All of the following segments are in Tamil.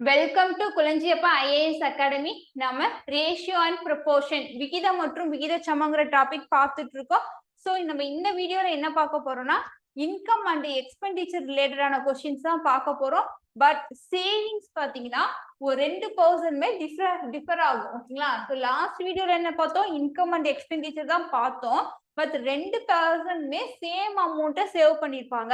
Welcome to Kulanjiappa IAS academy. நாம ரேஷியோ அண்ட் ப்ரொபோர்ஷன் விகிதம் மற்றும் விகித சமங்கிற டாபிக் பார்த்துட்டு இருக்கோம். ஸோ நம்ம இந்த வீடியோல என்ன பார்க்க போறோம்னா இன்கம் அண்ட் எக்ஸ்பெண்டிச்சர் ரிலேட்டடான கொஸ்டின்ஸ் தான் பார்க்க போறோம். பட் சேவிங்ஸ் பாத்தீங்கன்னா ஒரு 2% டிஃபர் ஆகும். ஓகேங்களா? ஸோ லாஸ்ட் வீடியோல என்ன பார்த்தோம், இன்கம் அண்ட் எக்ஸ்பெண்டிச்சர் தான் பார்த்தோம். பட் 2% சேம் அமௌண்ட்டை சேவ் பண்ணிருப்பாங்க.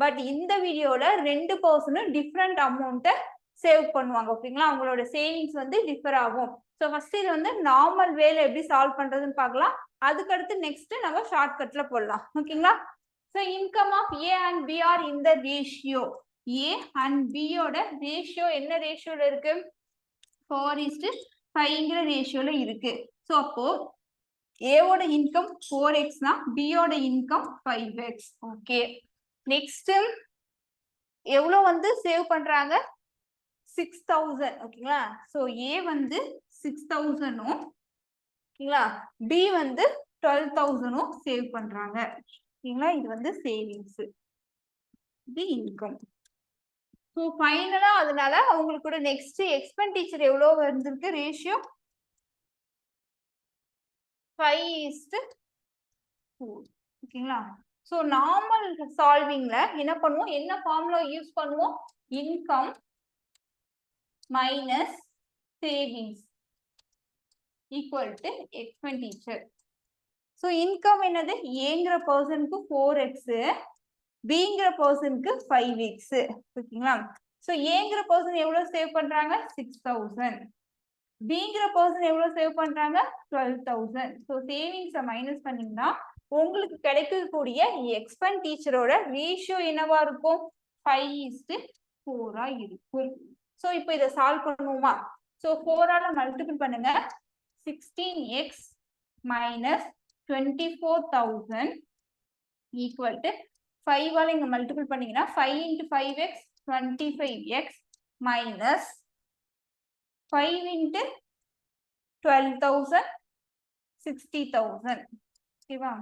பட் இந்த வீடியோல 2% டிஃப்ரெண்ட் அமௌண்ட்டை சேவ் பண்ணுவாங்க. ஓகேங்களா? அவங்களோட சேவிங்ஸ் வந்து டிஃபர் ஆகும். ஸோ ஃபர்ஸ்ட் இது வந்து நார்மல் வேல எப்படி சால்வ் பண்றதுன்னு பார்க்கலாம். அதுக்கடுத்து நெக்ஸ்ட் நம்ம ஷார்ட்கட்ல போடலாம். ஓகேங்களா? So income of A and B are இந்த ரேஷியோ. ஏ அண்ட் பியோட ரேஷியோ என்ன ரேஷியோல இருக்கு? 4:5ங்கிற ரேஷியோல இருக்கு. ஸோ அப்போ ஏவோட இன்கம் 4x பியோட இன்கம் 5x. ஓகே, நெக்ஸ்ட் எவ்வளவு வந்து சேவ் பண்றாங்க? 6,000. ஓகேங்களா? ஸோ ஏ வந்து 6,000ம் ஓகேங்களா, பி வந்து 12,000ம் சேவ் பண்றாங்க. ஓகேங்களா? இது வந்து சேவிங்ஸ், இது இன்கம். ஸோ ஃபைனலா அதனால அவங்களுக்கு நெக்ஸ்ட் எக்ஸ்பெண்டிச்சர் எவ்வளவு வந்திருக்கு? ரேஷியோ 5:4. ஓகேங்களா? ஸோ நார்மல் சால்விங்ல என்ன பண்ணுவோம், என்ன ஃபார்முலா யூஸ் பண்ணுவோம்? Income minus savings equal to expenditure. So income என்னது? ஏங்கிற பர்சனுக்கு 4x, பிங்கிற பர்சனுக்கு 5x. ஓகேங்களா? ஸோ ஏங்கிற பர்சன் எவ்வளவு சேவ் பண்றாங்க? 6,000. பிங்கிற பர்சன் எவ்வளவு சேவ் பண்றாங்க? 12,000. ஸோ சேவிங்ஸை மைனஸ் பண்ணீங்கன்னா உங்களுக்கு கிடைக்கக்கூடிய எக்ஸ்பெண்டிச்சரோட ரேஷியோ என்னவா இருக்கும்? 5:4 இருக்கும். ஸோ இப்போ இதை சால்வ் பண்ணுவோமா? ஸோ 4ஆல மல்டிபிள் பண்ணுங்க. 16x minus 24,000 equal to 5ஆல இங்க மல்டிபிள் பண்ணீங்கன்னா 5 into 5x 25x minus 5 into 12,000 60,000. ஓகேவா?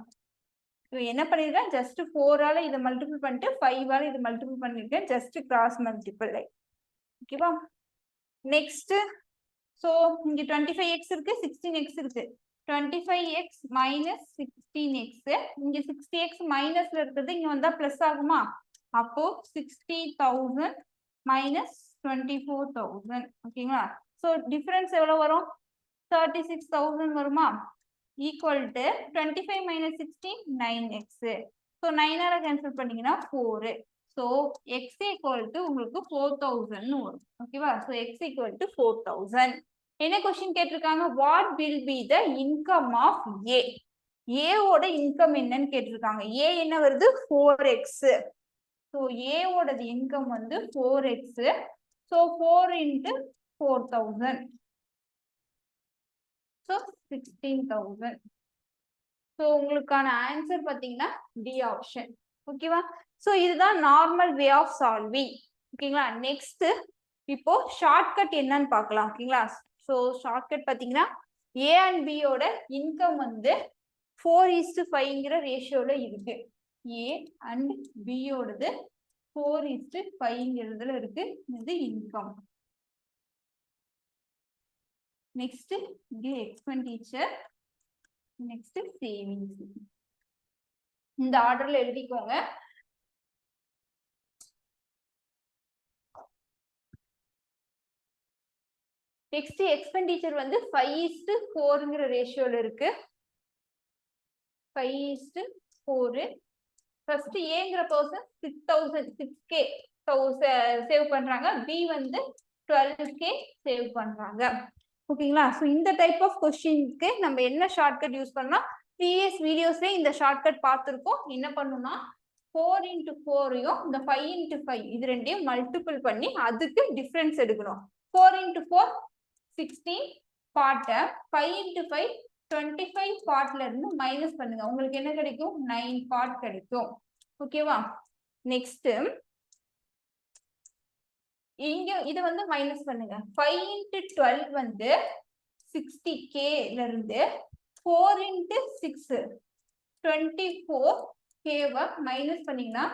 என்ன பண்ணிருக்கேன்? ஜஸ்ட் 4ஆல இதை மல்டிபிள் பண்ணிட்டு 5ஆல இதை மல்டிபிள் பண்ணிருக்கேன். Just cross multiple. ஓகேவா? நெக்ஸ்ட் ஸோ இங்க 25x இருக்கு, 16x இருக்கு. 25x minus 16x, இங்க 60x மைனஸ்ல இருக்கிறது இங்க வந்தா பிளஸ் ஆகுமா? அப்போ 60,000 minus 24,000. ஓகேங்களா? ஸோ டிஃபரன்ஸ் எவ்வளவு வரும்? 36,000 வருமா? Equal to 25 minus 16 9x. So 9ஆல கேன்சல் பண்ணீங்கன்னா 4. ஸோ x equal to உங்களுக்கு 4,000 வரும். ஓகேவா? So x equal to 4,000. என்ன கொஸ்டின் கேட்டிருக்காங்க? What will be the income of A? ஏவோட இன்கம் என்னன்னு கேட்டிருக்காங்க. ஏ என்ன வருது? 4x. ஸோ ஏவோட இன்கம் வந்து 4x. So 4 into 4,000. So 16,000. So உங்களுக்கான ஆன்சர் பார்த்தீங்கன்னா டி ஆப்ஷன். ஓகேவா? ஸோ இதுதான் நார்மல் வே ஆஃப் சால்விங். ஓகேங்களா? நெக்ஸ்ட் இப்போ ஷார்ட்கட் என்னன்னு பார்க்கலாம். ஓகேங்களா? ஸோ ஷார்ட்கட் பார்த்தீங்கன்னா ஏ அண்ட் பியோட இன்கம் வந்து 4:5ங்கிற ரேஷியோல இருக்கு. ஏ அண்ட் பியோடது 4:5ங்கிறதுல இருக்கு. இது இன்கம். நெக்ஸ்ட் இது எக்ஸ்பெண்டிச்சர், நெக்ஸ்ட் சேவிங்ஸ். இந்த ஆர்டர்ல எழுதிக்கோங்க. நெக்ஸ்ட் எக்ஸ்பெண்டிச்சர் வந்து 5:4ங்கிற ரேஷியோல இருக்கு. 5:4. ஃபர்ஸ்ட் ஏங்கிற பர்சன் 6,000 6k சேவ் பண்றாங்க. பி வந்து 12k சேவ் பண்றாங்க. ஓகேங்களா? ஸோ இந்த டைப் ஆஃப் கொஸ்டினுக்கு நம்ம என்ன ஷார்ட்கட் யூஸ் பண்ணலாம்? ப்ரீவியஸ் வீடியோஸ்ல இந்த ஷார்ட்கட் பார்த்துருக்கோம். என்ன பண்ணணும்னா 4 into 4யும் இந்த 5 into 5 இது ரெண்டையும் மல்டிபிள் பண்ணி அதுக்கு டிஃபரன்ஸ் எடுக்கணும். 4 into 4 16 பார்ட்டை 5 into 5 25 பார்ட்ல இருந்து மைனஸ் பண்ணுங்க. உங்களுக்கு என்ன கிடைக்கும்? 9 பார்ட் கிடைக்கும். ஓகேவா? நெக்ஸ்ட் இங்க இது வந்து மைனஸ் பண்ணுங்க. 5 into 12 வந்து 60k ல இருந்து 4 into 6 24k மைனஸ் பண்ணீங்கன்னா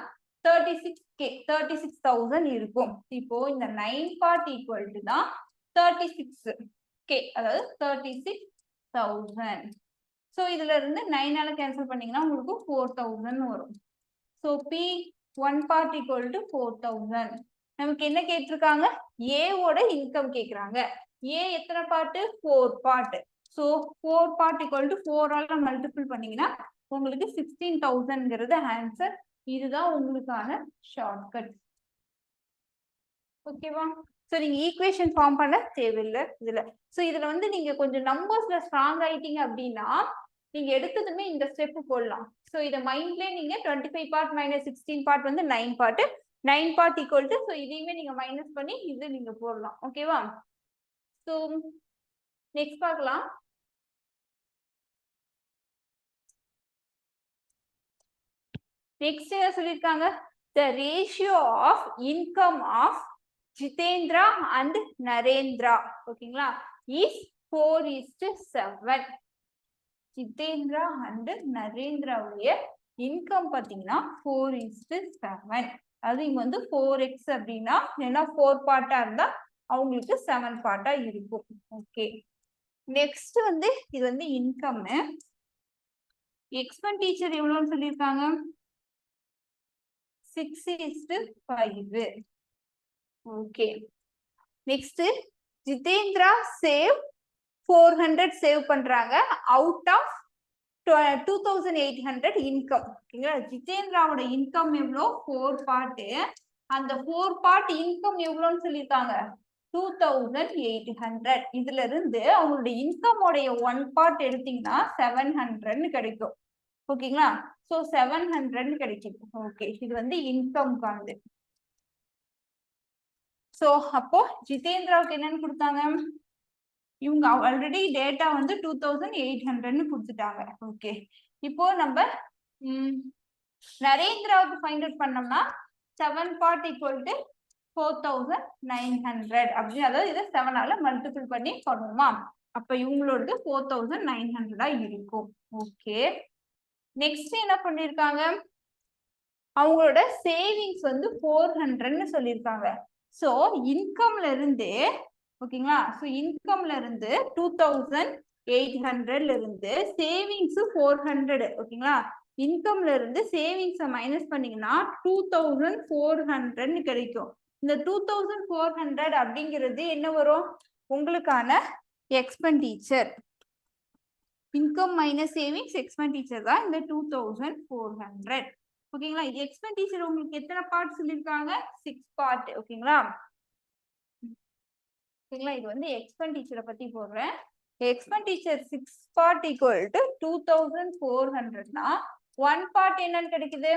36K 36,000 இருக்கும். இப்போ இந்த 9 part equal to தான் 36K, அதாவது 36,000. ஸோ இதுல இருந்து 9ஆல கேன்சல் பண்ணீங்கன்னா உங்களுக்கு 4,000 வரும். So P1 part equal to 4,000. நமக்கு என்ன கேட்டிருக்காங்க? ஏவோட இன்கம் கேட்குறாங்க. ஏ எத்தனை part? 4 part. So 4 part equal to 4ஆல மல்டிபிள் பண்ணீங்கன்னா உங்களுக்கு 16,000ங்கிறது ஆன்சர். இதுதான் உங்களுக்கான ஷார்ட்கட். ஓகேவா? ஸோ நீங்க ஈக்குவேஷன் ஃபார்ம் பண்ண தேவையில்லை இதுல. ஸோ இதுல வந்து நீங்க கொஞ்சம் நம்பர்ஸ்ல ஸ்ட்ராங் ஆயிட்டீங்க அப்படின்னா நீங்க எடுத்ததுமே இந்த ஸ்டெப் போடலாம். ஸோ இதை மைண்ட்லேயே நீங்க 25 part minus 16 part வந்து 9 part. 9 part equal to, so இதையுமே நீங்க மைனஸ் பண்ணி இது நீங்க போடலாம். ஓகேவா? ஸோ நெக்ஸ்ட் பார்க்கலாம். நெக்ஸ்ட் என்ன சொல்லியிருக்காங்க? The ratio of income of Jitendra and Narendra, ஓகேங்களா, is 4:7. ஜிதேந்திரா அண்ட் நரேந்திராவுடைய இன்கம் பார்த்தீங்கன்னா 4:7. அது இங்க வந்து 4x அப்படின்னா ஏன்னா 4 பார்ட்டா இருந்தா அவங்களுக்கு 7 பார்ட்டா இருக்கும். ஓகே, நெக்ஸ்ட் வந்து இது வந்து இன்கம். எக்ஸ்பெண்டிச்சர் எவ்வளோன்னு சொல்லியிருக்காங்க? 6:5. Okay, next Jitendra save 400 save பண்றாங்க அவுட் ஆஃப் 2,800 இன்கம். ஓகேங்களா, ஜிதேந்திராவோட இன்கம் எவ்வளோ? 4 பார்ட். அந்த 4 பார்ட் இன்கம் எவ்வளோன்னு சொல்லியிருக்காங்க? 2,800. இதுல இருந்து அவங்களுடைய இன்கமோடைய 1 பார்ட் எடுத்தீங்கன்னா 700 கிடைக்கும். ஓகேங்களா, ஸோ 700 கிடைக்கும். ஓகே, இது வந்து இன்கம் காணுது. ஸோ அப்போ ஜிதேந்திராவுக்கு என்னன்னு கொடுத்தாங்க? இவங்க ஆல்ரெடி டேட்டா வந்து 2,800 கொடுத்துட்டாங்க. ஓகே, இப்போ நம்ம நரேந்திராவுக்கு ஃபைண்ட் அவுட் பண்ணோம்னா 7 part equal to 4,900 அப்படி, அதாவது இதை 7ஆல மல்டிபிள் பண்ணி பண்ணுவோமா? அப்ப இவங்களோடது 4,900 இருக்கும். ஓகே, நெக்ஸ்ட் என்ன பண்ணிருக்காங்க? அவங்களோட சேவிங்ஸ் வந்து 400ன்னு சொல்லியிருக்காங்க. ஸோ இன்கம்ல இருந்து, ஓகேங்களா, ஸோ இன்கம்ல இருந்து 2,800ல இருந்து சேவிங்ஸ் 400. ஓகேங்களா, இன்கம்ல இருந்து சேவிங்ஸை மைனஸ் பண்ணீங்கன்னா 2,400 கிடைக்கும். இந்த 2,400 அப்படிங்கிறது என்ன வரும்? உங்களுக்கான expenditure. Income minus savings expenditure தான் இந்த 2,400. ஓகேங்களா, எக்ஸ்பெண்டிச்சர் உங்களுக்கு எத்தனை பார்ட் சொல்லியிருக்காங்க? 6 பார்ட். ஓகேங்களா, ஓகேங்களா, இது வந்து எக்ஸ்பெண்டிச்சரை பத்தி போடுறேன். எக்ஸ்பெண்டிச்சர் 6 part equal to 2,400னா 1 part என்னன்னு கிடைக்குது?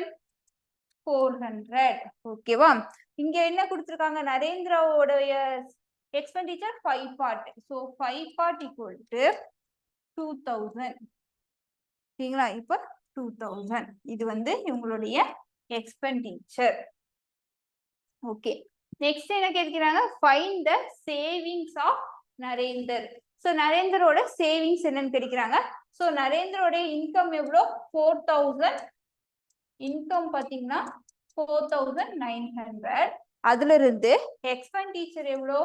400. ஓகேவா, இங்க என்ன கொடுத்துருக்காங்க? நரேந்திராவோடைய expenditure 5 part. So 5 part equal to 2,000. ஓகேங்களா, இப்போ 2,000 இது வந்து இவங்களுடைய எக்ஸ்பெண்டிச்சர். ஓகே, நெக்ஸ்ட் என்ன கேட்கிறாங்க? Find the savings of Narender. So நரேந்தரோட சேவிங்ஸ் என்னன்னு கேட்கிறாங்க. ஸோ நரேந்தரோட இன்கம் எவ்வளோ? 4,000. இன்கம் பார்த்தீங்கன்னா 4,900. அதுல இருந்து எக்ஸ்பெண்டிச்சர் எவ்வளோ?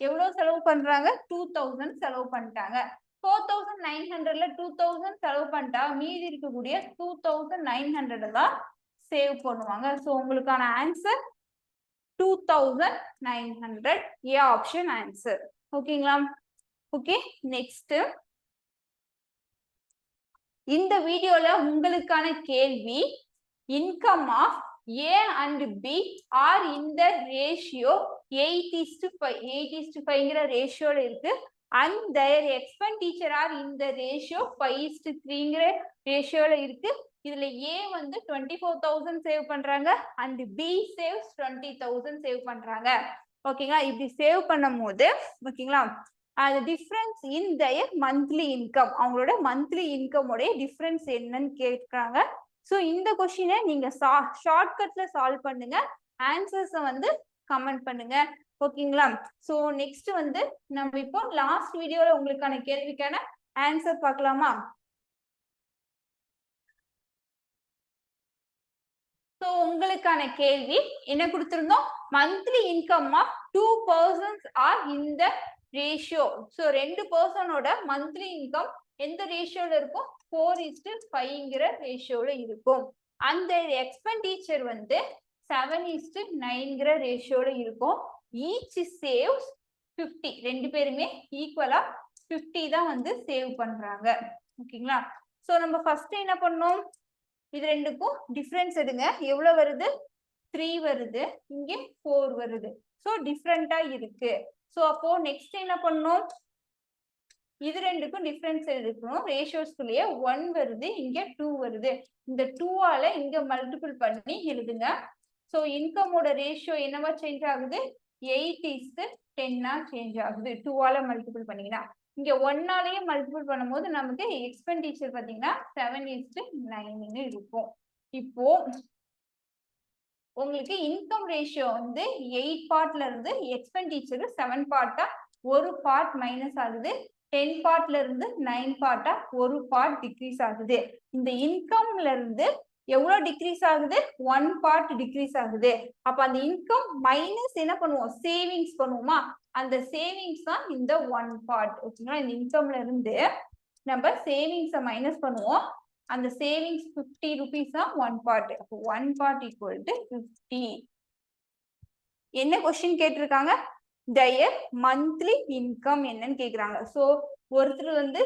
எவ்வளோ செலவு பண்றாங்க? 2,000 செலவு பண்ணிட்டாங்க. 4,900ல 2,000 செலவு பண்ணிட்டா மீதி இருக்கக்கூடிய 2,900 தான் சேவ் பண்ணுவாங்க. ஸோ உங்களுக்கான ஆன்சர் 2,900. A option answer. ஓகேங்களா? ஓகே, நெக்ஸ்ட் இந்த வீடியோல உங்களுக்கான கேள்வி, income of A and B are in the ratio 8:5. 8:5ங்கிற ரேஷியோல இருக்கு. And their expenditure are in the ratio 5:3ங்கிற ரேஷியோல இருக்கு. இதுல A வந்து 24,000 சேவ் பண்றாங்க and B சேவ்ஸ் 20,000 சேவ் பண்றாங்க. ஓகேங்களா, இப்படி சேவ் பண்ணும் போது ஓகேங்களா, அது difference in their monthly income, அவங்களோட மந்த்லி இன்கம் உடைய டிஃபரன்ஸ் என்னன்னு கேட்கறாங்க. ஸோ இந்த கொஸ்டினை நீங்க ஷார்ட்கட்ல சால்வ் பண்ணுங்க, ஆன்சர்ஸை வந்து கமெண்ட் பண்ணுங்க. ஓகேங்களா, ஸோ நெக்ஸ்ட் வந்து நம்ம இப்போ லாஸ்ட் வீடியோல உங்களுக்கான கேள்விக்கான ஆன்சர் பார்க்கலாமா? ஸோ உங்களுக்கான கேள்வி என்ன கொடுத்திருந்தோம்? Monthly income of 2 persons are in the ratio. So 2 பர்சனோட மந்த்லி இன்கம் எந்த ரேஷியோல இருக்கும்? 4:5ங்கிற ரேஷியோல இருக்கும். அந்த எக்ஸ்பெண்டிச்சர் வந்து 7:9ங்கிற ரேஷியோல இருக்கும். Each saves 50. ரெண்டு பேருமே ஈக்குவலா 50 தான் வந்து சேவ் பண்றாங்க. ஓகேங்களா? ஸோ நம்ம ஃபர்ஸ்ட் என்ன பண்ணோம்? இது ரெண்டுக்கும் டிஃபரன்ஸ் எடுங்க. எவ்வளவு வருது? 3 வருது, இங்க 4 வருது. ஸோ டிஃப்ரெண்டா இருக்கு. ஸோ அப்போ நெக்ஸ்ட் என்ன பண்ணணும்? இது ரெண்டுக்கும் டிஃபரன்ஸ் எடுக்கணும். ரேஷியோஸ்குள்ளேயே 1 வருது, இங்க 2 வருது. இந்த 2ஆல இங்க மல்டிபிள் பண்ணி எழுதுங்க. ஸோ இன்கமோட ரேஷியோ என்னவா சேஞ்ச் ஆகுது? 8:10 சேஞ்ச் ஆகுது. 2ஆல மல்டிபிள் பண்ணீங்கன்னா இங்க 1ஆலேயே மல்டிபிள் பண்ணும்போது நமக்கு எக்ஸ்பெண்டிச்சர் பாத்தீங்கன்னா 7:9 இருக்கும். இப்போ உங்களுக்கு இன்கம் ரேஷியோ வந்து 8 பார்ட்ல இருந்து எக்ஸ்பெண்டிச்சர் 7 பார்ட்டா ஒரு பார்ட் மைனஸ் ஆகுது. 10 பார்ட்ல இருந்து 9 பார்ட்டா ஒரு பார்ட் டிக்ரீஸ் ஆகுது. இந்த இன்கம்ல இருந்து எவ்வளவு டிக்ரீஸ் ஆகுது? 1 பார்ட் டிக்ரீஸ் ஆகுது. அப்ப அந்த இன்கம் மைனஸ் என்ன பண்ணுவோம்? சேவிங்ஸ் பண்ணுவோமா? அந்த சேவிங்ஸ் தான் இந்த 1 பார்ட். ஓகேங்களா? இந்த இன்கம்ல இருந்து நம்ம சேவிங்ஸை மைனஸ் பண்ணுவோம். அந்த சேவிங்ஸ் 50 rupees தான் 1 பார்ட். அப்போ 1 பார்ட் ஈக்குவல் டு 50. என்ன கொஸ்டின் கேட்டிருக்காங்க? their மந்த்லி இன்கம் என்னன்னு கேக்குறாங்க. ஸோ ஒருத்தர் வந்து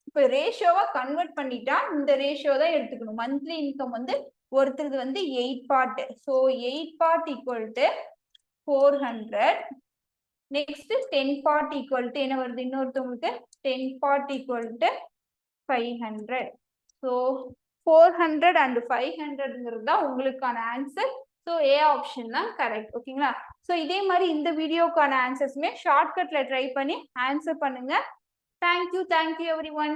இப்ப ரேஷியோவா கன்வெர்ட் பண்ணிட்டா இந்த ரேஷியோ தான் எடுத்துக்கணும். மந்த்லி இன்கம் வந்து ஒருத்தருக்கு வந்து 8 part. So 8 part equal to 400. Next 10 part equal to என்ன வருது? இன்னொருத்தவங்களுக்கு 10 part equal to 500. So 400 and 500ங்கிறது தான் உங்களுக்கான ஆன்சர். ஸோ ஏ ஆப்ஷன் தான் கரெக்ட். ஓகேங்களா? ஸோ இதே மாதிரி இந்த வீடியோக்கான ஆன்சர்ஸுமே ஷார்ட்கட்ல ட்ரை பண்ணி ஆன்சர் பண்ணுங்க. Thank you everyone.